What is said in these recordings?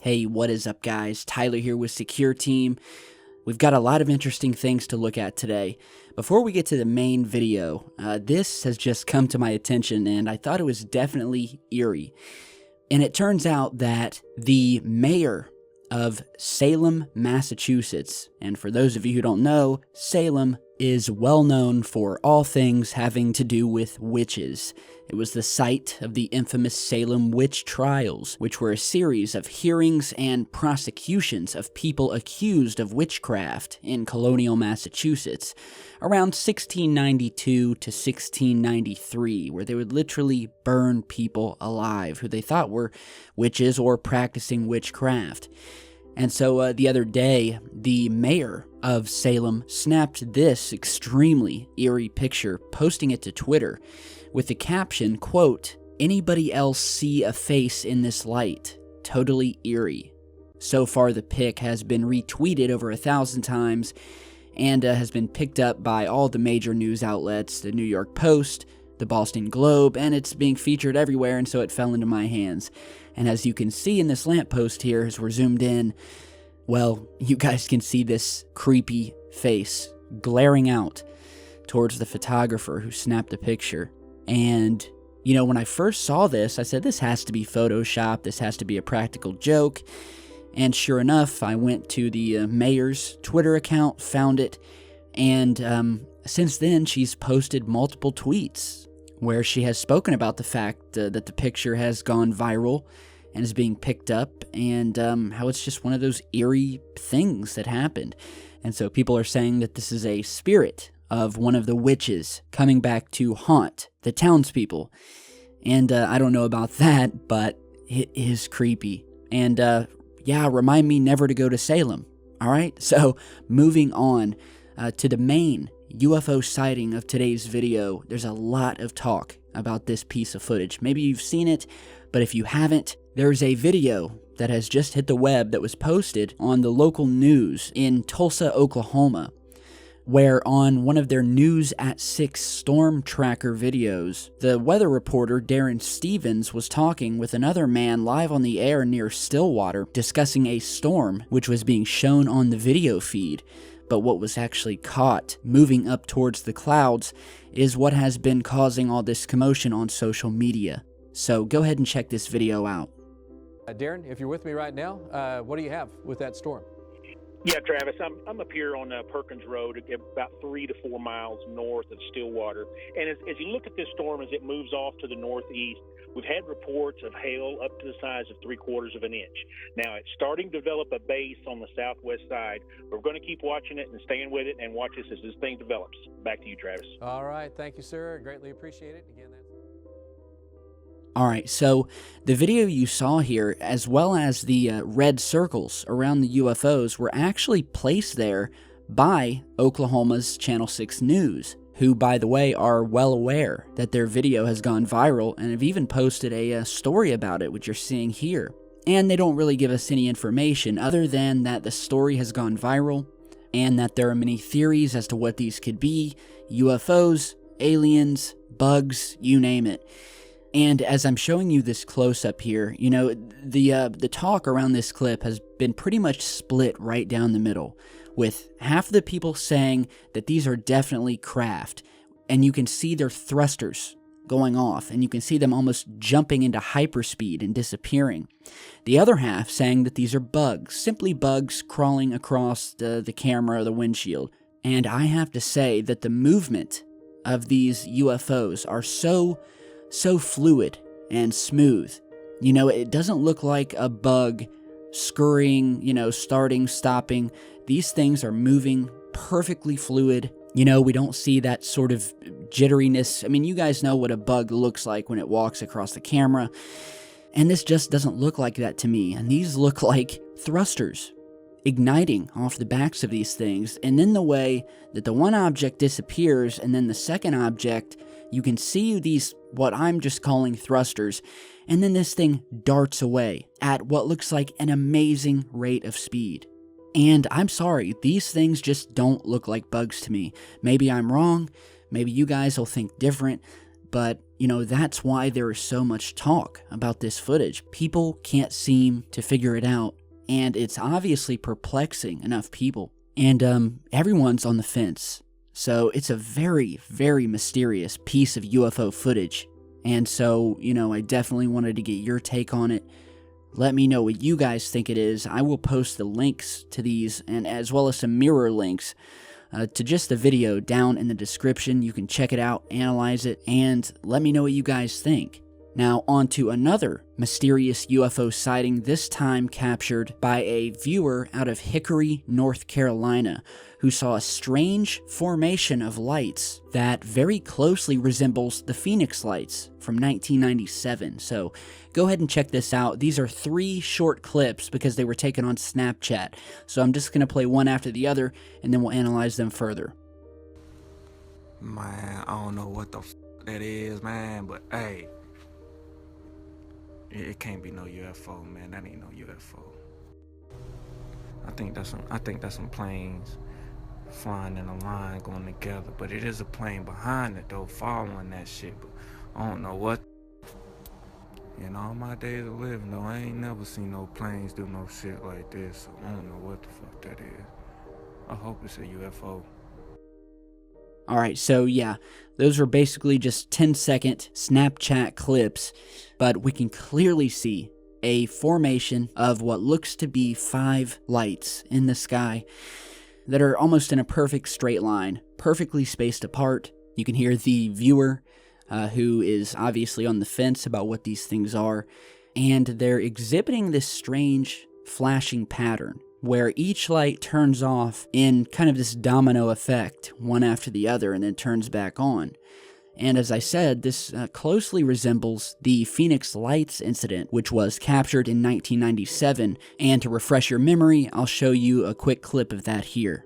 Hey, what is up, guys? Tyler here with Secureteam. We've got a lot of interesting things to look at today. Before we get to the main video, this has just come to my attention and I thought it was definitely eerie. And it turns out that the mayor of Salem, Massachusetts, and for those of you who don't know, Salem is well known for all things having to do with witches. It was the site of the infamous Salem witch trials, which were a series of hearings and prosecutions of people accused of witchcraft in colonial Massachusetts around 1692 to 1693, where they would literally burn people alive who they thought were witches or practicing witchcraft. And so the other day, the mayor of Salem snapped this extremely eerie picture, posting it to Twitter with the caption, quote, "Anybody else see a face in this light? Totally eerie." So far, the pic has been retweeted over 1,000 times and has been picked up by all the major news outlets, the New York Post, the Boston Globe, and it's being featured everywhere, and so it fell into my hands. And as you can see in this lamppost here, as we're zoomed in, well, you guys can see this creepy face glaring out towards the photographer who snapped the picture. And, you know, when I first saw this, I said, this has to be Photoshop, this has to be a practical joke. And sure enough, I went to the mayor's Twitter account, found it, and since then, she's posted multiple tweets where she has spoken about the fact that the picture has gone viral and is being picked up, and how it's just one of those eerie things that happened. And so people are saying that this is a spirit of one of the witches coming back to haunt the townspeople. And I don't know about that, but it is creepy. And yeah, remind me never to go to Salem. All right, so moving on to the main UFO sighting of today's video. There's a lot of talk about this piece of footage. Maybe you've seen it, but if you haven't, there's a video that has just hit the web that was posted on the local news in Tulsa, Oklahoma, where on one of their News at 6 storm tracker videos, the weather reporter Darren Stevens was talking with another man live on the air near Stillwater, discussing a storm which was being shown on the video feed. But what was actually caught moving up towards the clouds is what has been causing all this commotion on social media. So go ahead and check this video out. Darren, if you're with me right now, what do you have with that storm? Yeah, Travis, I'm up here on Perkins Road, about 3 to 4 miles north of Stillwater. And as you look at this storm as it moves off to the northeast, we've had reports of hail up to the size of 3/4 of an inch. Now, it's starting to develop a base on the southwest side. We're going to keep watching it and staying with it and watch this as this thing develops. Back to you, Travis. All right. Thank you, sir. Greatly appreciate it. Again, that's... Alright, so the video you saw here, as well as the red circles around the UFOs, were actually placed there by Oklahoma's Channel 6 News, who, by the way, are well aware that their video has gone viral and have even posted a story about it, which you're seeing here. And they don't really give us any information other than that the story has gone viral and that there are many theories as to what these could be: UFOs, aliens, bugs, you name it. And as I'm showing you this close-up here, you know, the talk around this clip has been pretty much split right down the middle, with half the people saying that these are definitely craft, and you can see their thrusters going off, and you can see them almost jumping into hyperspeed and disappearing. The other half saying that these are bugs, simply bugs crawling across the camera or the windshield. And I have to say that the movement of these UFOs are so fluid and smooth. You know, it doesn't look like a bug scurrying, you know, starting, stopping. These things are moving perfectly fluid. You know, we don't see that sort of jitteriness. I mean, you guys know what a bug looks like when it walks across the camera. And this just doesn't look like that to me. And these look like thrusters igniting off the backs of these things. And then the way that the one object disappears and then the second object, you can see these, what I'm just calling thrusters, and then this thing darts away at what looks like an amazing rate of speed. And I'm sorry, these things just don't look like bugs to me. Maybe I'm wrong, maybe you guys will think different, but that's why there is so much talk about this footage. People can't seem to figure it out, and it's obviously perplexing enough people. And everyone's on the fence. So it's a very, very mysterious piece of UFO footage. And so, I definitely wanted to get your take on it. Let me know what you guys think it is. I will post the links to these, and as well as some mirror links to just the video down in the description. You can check it out, analyze it, and let me know what you guys think. Now, on to another mysterious UFO sighting, this time captured by a viewer out of Hickory, North Carolina, who saw a strange formation of lights that very closely resembles the Phoenix lights from 1997. So go ahead and check this out. These are 3 short clips because they were taken on Snapchat. So I'm just going to play one after the other, and then we'll analyze them further. Man, I don't know what the that is, man, but hey. It can't be no UFO, man. That ain't no UFO. I think that's some planes flying in a line going together. But it is a plane behind it though, following that shit. But I don't know what. In all my days of living though, I ain't never seen no planes do no shit like this. So I don't know what the fuck that is. I hope it's a UFO. Alright, so yeah, those were basically just 10-second Snapchat clips, but we can clearly see a formation of what looks to be 5 lights in the sky that are almost in a perfect straight line, perfectly spaced apart. You can hear the viewer, who is obviously on the fence about what these things are, and they're exhibiting this strange flashing pattern, where each light turns off in kind of this domino effect, one after the other, and then turns back on. And as I said, this closely resembles the Phoenix Lights incident, which was captured in 1997, and to refresh your memory, I'll show you a quick clip of that here.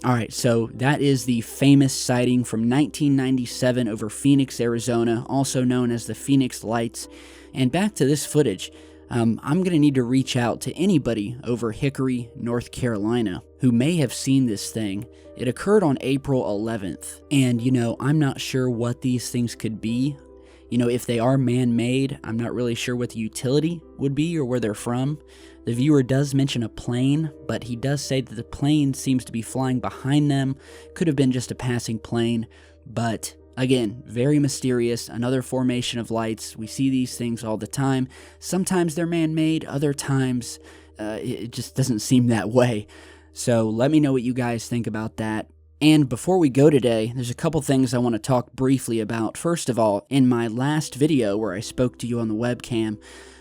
Alright, so that is the famous sighting from 1997 over Phoenix, Arizona, also known as the Phoenix Lights. And back to this footage, I'm going to need to reach out to anybody over Hickory, North Carolina, who may have seen this thing. It occurred on April 11th, and I'm not sure what these things could be. If they are man-made, I'm not really sure what the utility would be or where they're from. The viewer does mention a plane, but he does say that the plane seems to be flying behind them. Could have been just a passing plane, but again, very mysterious. Another formation of lights. We see these things all the time. Sometimes they're man-made, other times it just doesn't seem that way. So let me know what you guys think about that. And before we go today, there's a couple things I want to talk briefly about. First of all, in my last video where I spoke to you on the webcam,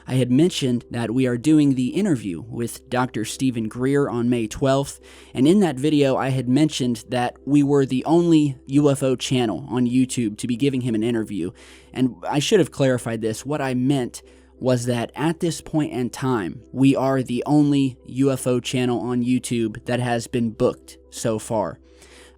I had mentioned that we are doing the interview with Dr. Stephen Greer on May 12th, and in that video I had mentioned that we were the only UFO channel on YouTube to be giving him an interview. And I should have clarified this. What I meant was that at this point in time, we are the only UFO channel on YouTube that has been booked so far.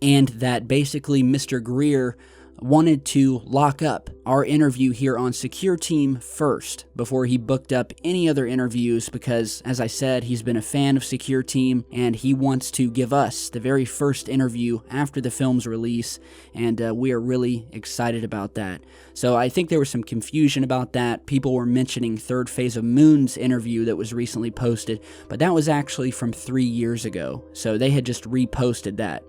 And that basically Mr. Greer wanted to lock up our interview here on Secureteam first before he booked up any other interviews because, as I said, he's been a fan of Secureteam and he wants to give us the very first interview after the film's release, and we are really excited about that. So I think there was some confusion about that. People were mentioning Third Phase of Moon's interview that was recently posted, but that was actually from 3 years ago, so they had just reposted that.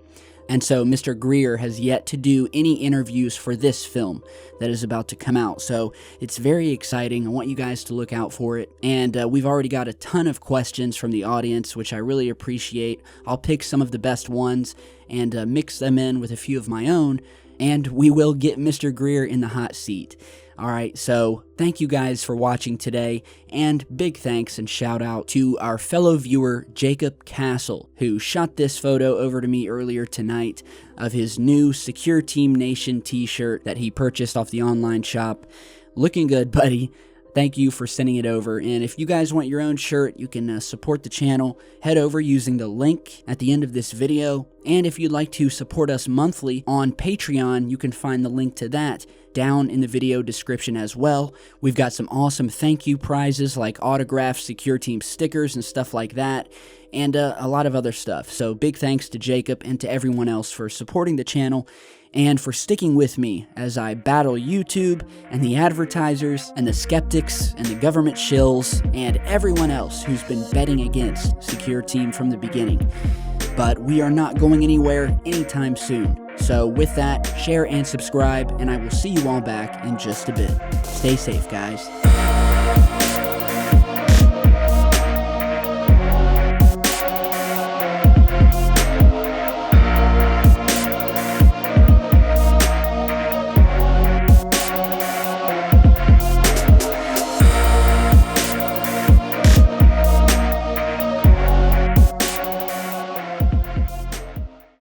And so Mr. Greer has yet to do any interviews for this film that is about to come out. So it's very exciting. I want you guys to look out for it. And we've already got a ton of questions from the audience, which I really appreciate. I'll pick some of the best ones and mix them in with a few of my own. And we will get Mr. Greer in the hot seat. Alright, so thank you guys for watching today, and big thanks and shout out to our fellow viewer Jacob Castle, who shot this photo over to me earlier tonight of his new Secureteam Nation t-shirt that he purchased off the online shop. Looking good, buddy. Thank you for sending it over, and if you guys want your own shirt, you can support the channel. Head over using the link at the end of this video, and if you'd like to support us monthly on Patreon, you can find the link to that down in the video description as well. We've got some awesome thank you prizes like autographed Secureteam stickers and stuff like that, and a lot of other stuff. So big thanks to Jacob and to everyone else for supporting the channel and for sticking with me as I battle YouTube and the advertisers and the skeptics and the government shills and everyone else who's been betting against Secureteam from the beginning. But we are not going anywhere anytime soon. So with that, share and subscribe, and I will see you all back in just a bit. Stay safe, guys.